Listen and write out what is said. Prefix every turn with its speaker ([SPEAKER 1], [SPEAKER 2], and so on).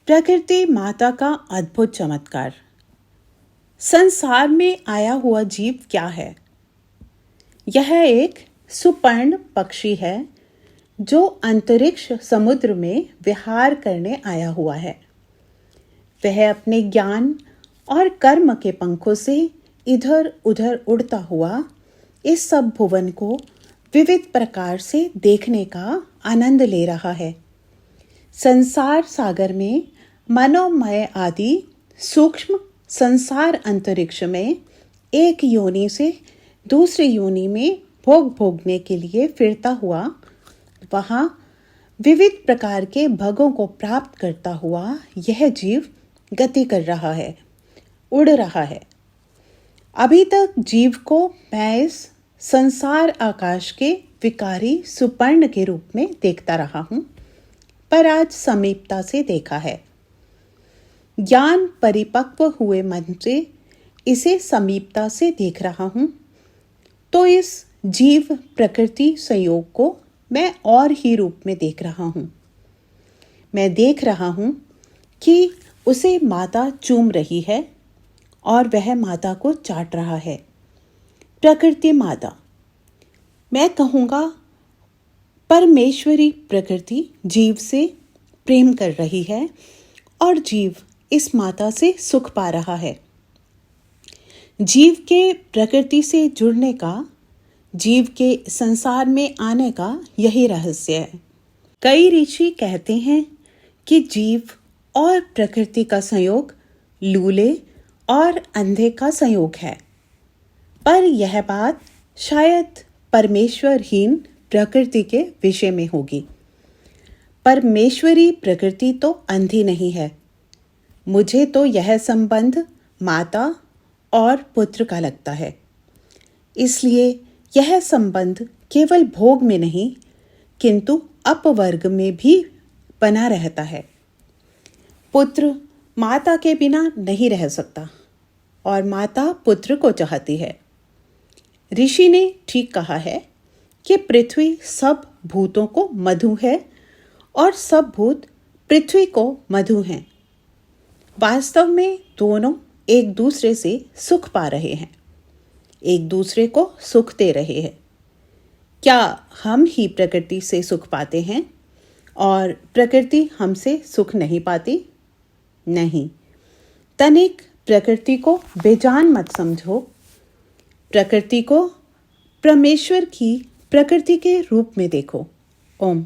[SPEAKER 1] प्रकृति माता का अद्भुत चमत्कार। संसार में आया हुआ जीव क्या है? यह एक सुपर्ण पक्षी है जो अंतरिक्ष समुद्र में विहार करने आया हुआ है। वह अपने ज्ञान और कर्म के पंखों से इधर उधर उड़ता हुआ इस सब भुवन को विविध प्रकार से देखने का आनंद ले रहा है। संसार सागर में मनोमय आदि सूक्ष्म संसार अंतरिक्ष में एक योनि से दूसरी योनि में भोग भोगने के लिए फिरता हुआ वहाँ विविध प्रकार के भोगों को प्राप्त करता हुआ यह जीव गति कर रहा है, उड़ रहा है। अभी तक जीव को मैं इस संसार आकाश के विकारी सुपर्ण के रूप में देखता रहा हूँ, पर आज समीपता से देखा है। ज्ञान परिपक्व हुए मन से इसे समीपता से देख रहा हूँ तो इस जीव प्रकृति संयोग को मैं और ही रूप में देख रहा हूँ। मैं देख रहा हूँ कि उसे माता चूम रही है और वह माता को चाट रहा है। प्रकृति माता, मैं कहूँगा परमेश्वरी प्रकृति जीव से प्रेम कर रही है और जीव इस माता से सुख पा रहा है। जीव के प्रकृति से जुड़ने का, जीव के संसार में आने का यही रहस्य है। कई ऋषि कहते हैं कि जीव और प्रकृति का संयोग लूले और अंधे का संयोग है, पर यह बात शायद परमेश्वरहीन प्रकृति के विषय में होगी। परमेश्वरी प्रकृति तो अंधी नहीं है। मुझे तो यह संबंध माता और पुत्र का लगता है। इसलिए यह संबंध केवल भोग में नहीं किंतु अपवर्ग में भी बना रहता है। पुत्र माता के बिना नहीं रह सकता और माता पुत्र को चाहती है। ऋषि ने ठीक कहा है कि पृथ्वी सब भूतों को मधु है और सब भूत पृथ्वी को मधु हैं। वास्तव में दोनों एक दूसरे से सुख पा रहे हैं, एक दूसरे को सुख दे रहे हैं। क्या हम ही प्रकृति से सुख पाते हैं और प्रकृति हमसे सुख नहीं पाती? नहीं। तनिक प्रकृति को बेजान मत समझो। प्रकृति को परमेश्वर की प्रकृति के रूप में देखो। ओम।